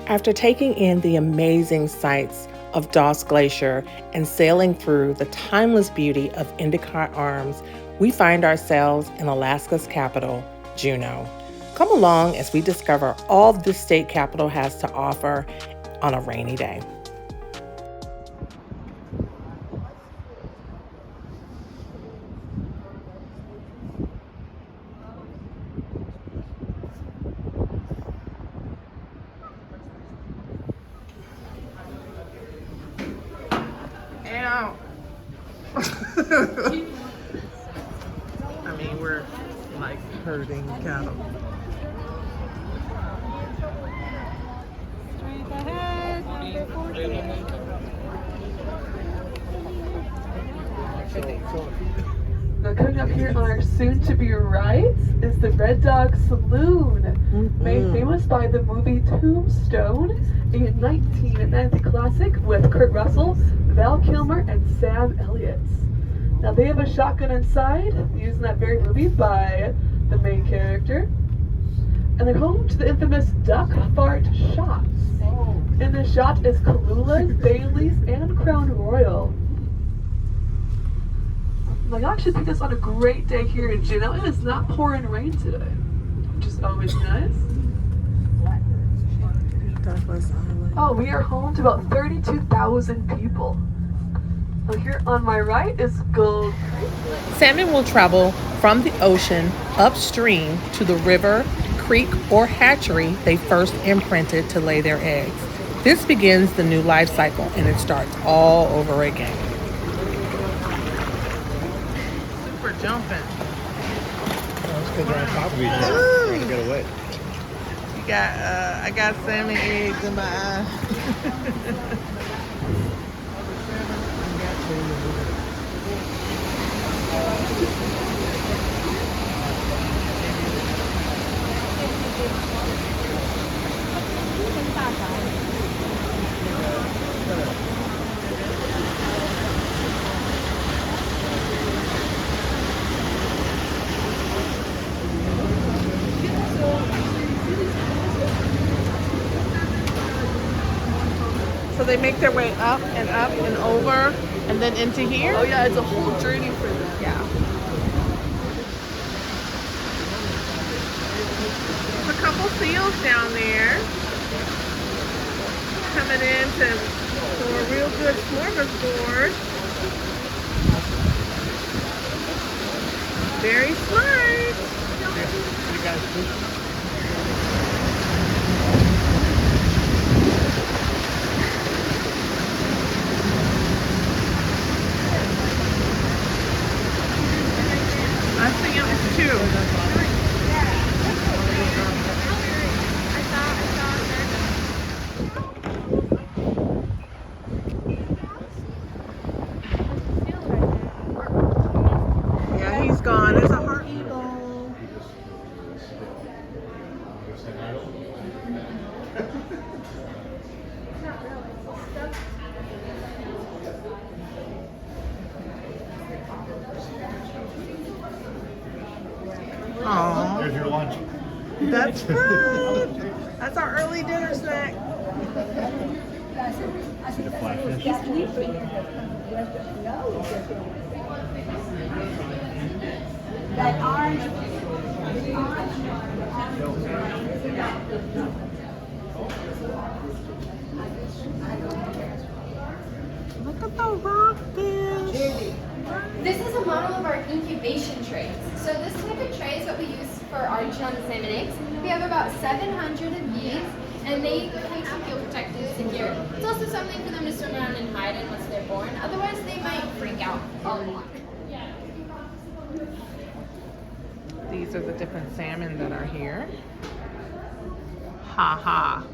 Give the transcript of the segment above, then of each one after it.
After taking in the amazing sights of Doss Glacier and sailing through the timeless beauty of Endicott Arms, we find ourselves in Alaska's capital, Juneau. Come along as we discover all this state capital has to offer on a rainy day. Ow. I mean, we're like herding cattle. Straight ahead, number 14. Now coming up here on our soon-to-be right is the Red Dog Saloon, made famous by the movie Tombstone, a 1990 classic with Kurt Russell, Val Kilmer, and Sam Elliott. Now they have a shotgun inside, used in that very movie by the main character, and they're home to the infamous duck fart shots. In the shot is Kahula's, Bailey's, and Crown Royal. Like, I actually picked us on a great day here in Juneau. It is not pouring rain today, which is always nice. Oh, we are home to about 32,000 people. Now here on my right is Gold Creek. Salmon will travel from the ocean upstream to the river, creek, or hatchery they first imprinted to lay their eggs. This begins the new life cycle and it starts all over again. Super jumping. That's because they're on top of each other. Trying to get away. You got, I got salmon eggs in my eye. So they make their way up and over and then into here? Oh yeah, it's a whole journey for them. Yeah. There's a couple seals down there coming in for a real good smorgasbord. Very smart. You guys I see them too. Yeah, he's gone. There's a heart eagle. Oh, There's your lunch. that's fun. That's our early dinner snack. See the flatfish? Look at the rockfish. This is a model of our incubation trays. So this type of tray is what we use for our chunk salmon eggs. We have about 700 of these, and they can feel protected secure. It's also something for them to swim around and hide in once they're born. Otherwise, they might freak out a lot. These are the different salmon that are here. Ha ha.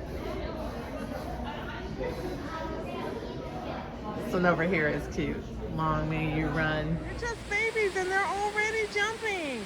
This one over here is cute. Long may you run. They're just babies and they're already jumping.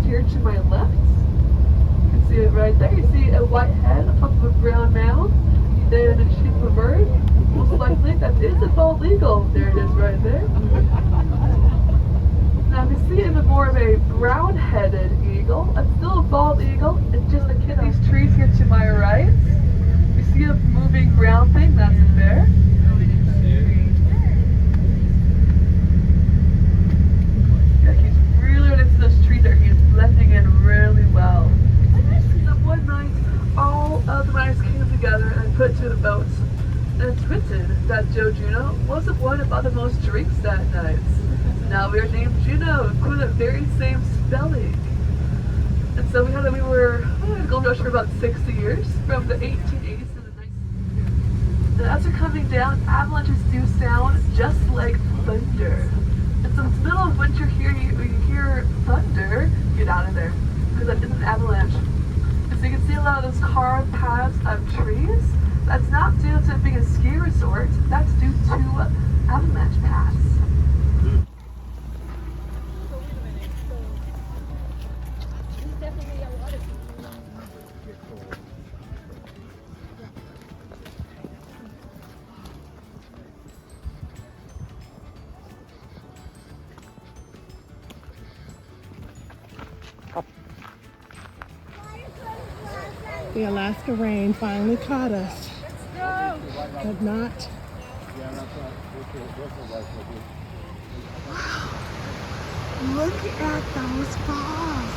here to my left. You can see it right there. You see a white head on top of a brown mound. Then a shape of a bird. Most likely that is a bald eagle. There it is right there. Now you see even more of a brown-headed eagle. It's still a bald eagle. It's just like in these trees here to my right. You see a moving brown thing? That's a bear. Yeah, he's really right into those trees there. He's blending in really well. So one night, all of the miners came together and put to the boats. And it's written that Juneau was the one about the most drinks that night. Now we are named Juneau, including the very same spelling. And so we were in the gold rush for about 60 years, from the 1880s to the 1900s. And as they're coming down, avalanches do sound just like thunder. And so in the middle of winter here, when you hear thunder, get out of there, because that is an avalanche. And so you can see a lot of those carved paths of trees. That's not due to it being a ski resort, that's due to avalanche paths. The Alaska rain finally caught us, but not. Look at those falls.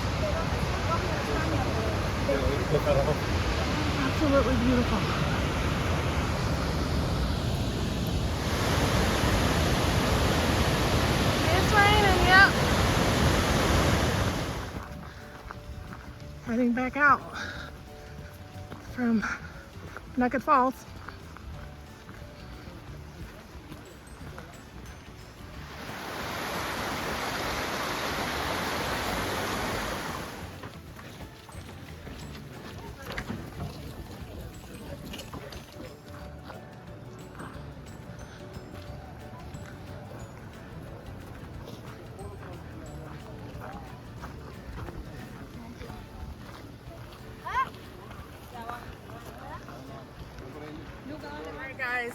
Absolutely beautiful. It's raining, yep. Heading back out from Nugget Falls.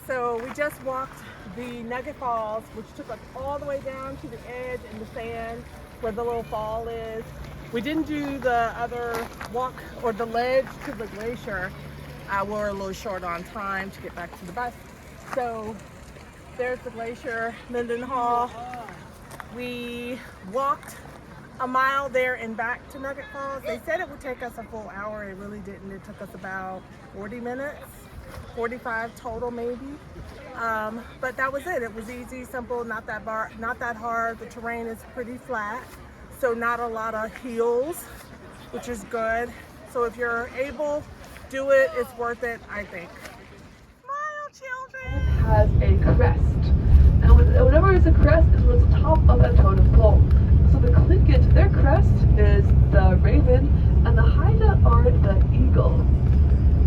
So we just walked the Nugget Falls, which took us all the way down to the edge in the sand where the little fall is. We didn't do the other walk or the ledge to the glacier. We're a little short on time to get back to the bus. So there's the glacier, Mendenhall. We walked a mile there and back to Nugget Falls. They said it would take us a full hour. It really didn't. It took us about 40 minutes. 45 total maybe, but that was it. It was easy, simple, not that hard. The terrain is pretty flat, so not a lot of hills, which is good. So if you're able, do it. It's worth it, I think. Smile, children. Has a crest, and whatever is a crest is what's the top of a totem pole. So the Tlingit, their crest is the raven, and the Haida are the eagle.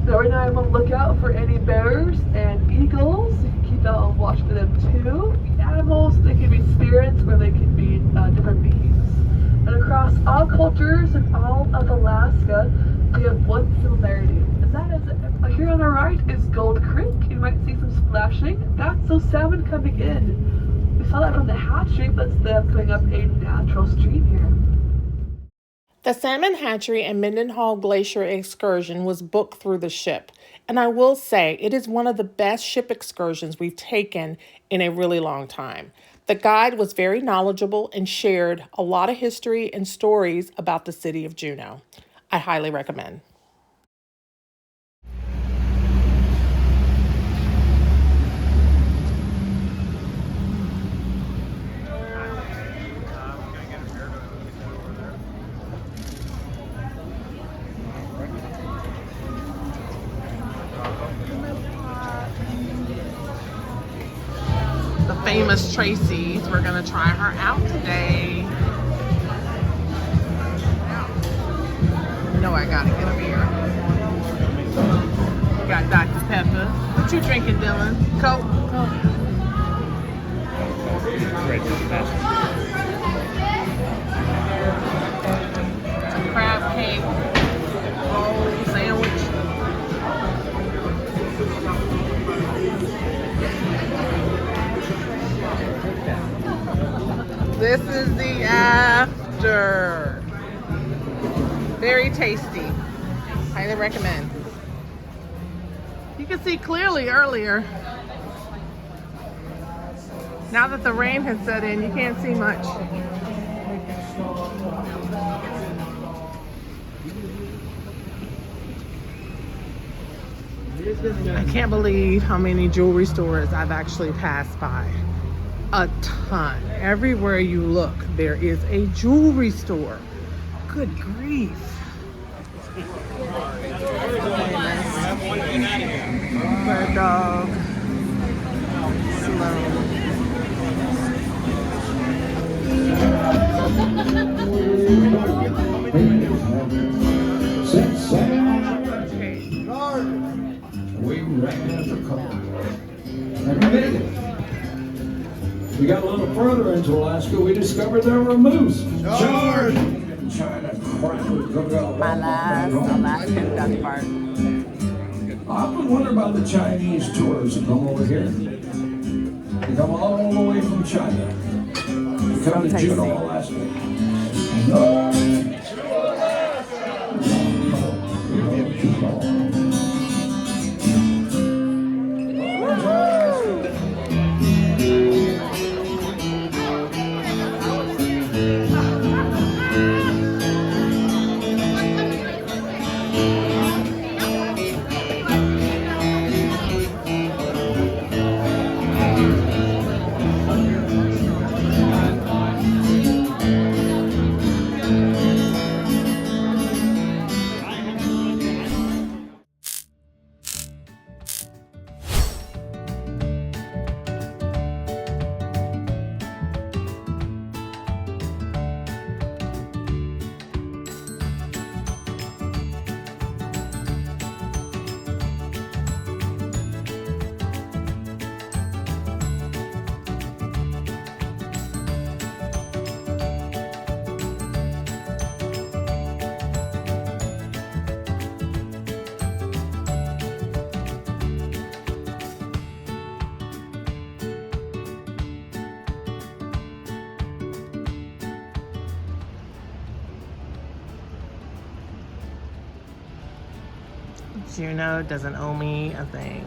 So right now I'm on the lookout for any bears and eagles. You can keep out on watch for them too. The animals, they can be spirits or they can be different beings. And across all cultures and all of Alaska, we have one similarity. And that is, here on the right is Gold Creek. You might see some splashing. That's those salmon coming in. We saw that from the hatchery, but it's them coming up a natural stream here. The salmon hatchery and Mendenhall Glacier excursion was booked through the ship, and I will say it is one of the best ship excursions we've taken in a really long time. The guide was very knowledgeable and shared a lot of history and stories about the city of Juneau. I highly recommend. Famous Tracy's. We're gonna try her out today. You know I gotta get a beer. We got Dr. Pepper. What you drinking, Dylan? Coke? This is the after. Very tasty. Highly recommend. You can see clearly earlier. Now that the rain has set in, you can't see much. I can't believe how many jewelry stores I've actually passed by. A ton. Everywhere you look, there is a jewelry store. Good grief. Bird dog. Slow. We ran for cover. And we made it. We got a little further into Alaska, we discovered there were moose. Charge! And China My last Alaskan duck park. I often wonder about the Chinese tourists that come over here. They come all the way from China. They come to Juneau, Alaska. Juneau doesn't owe me a thing.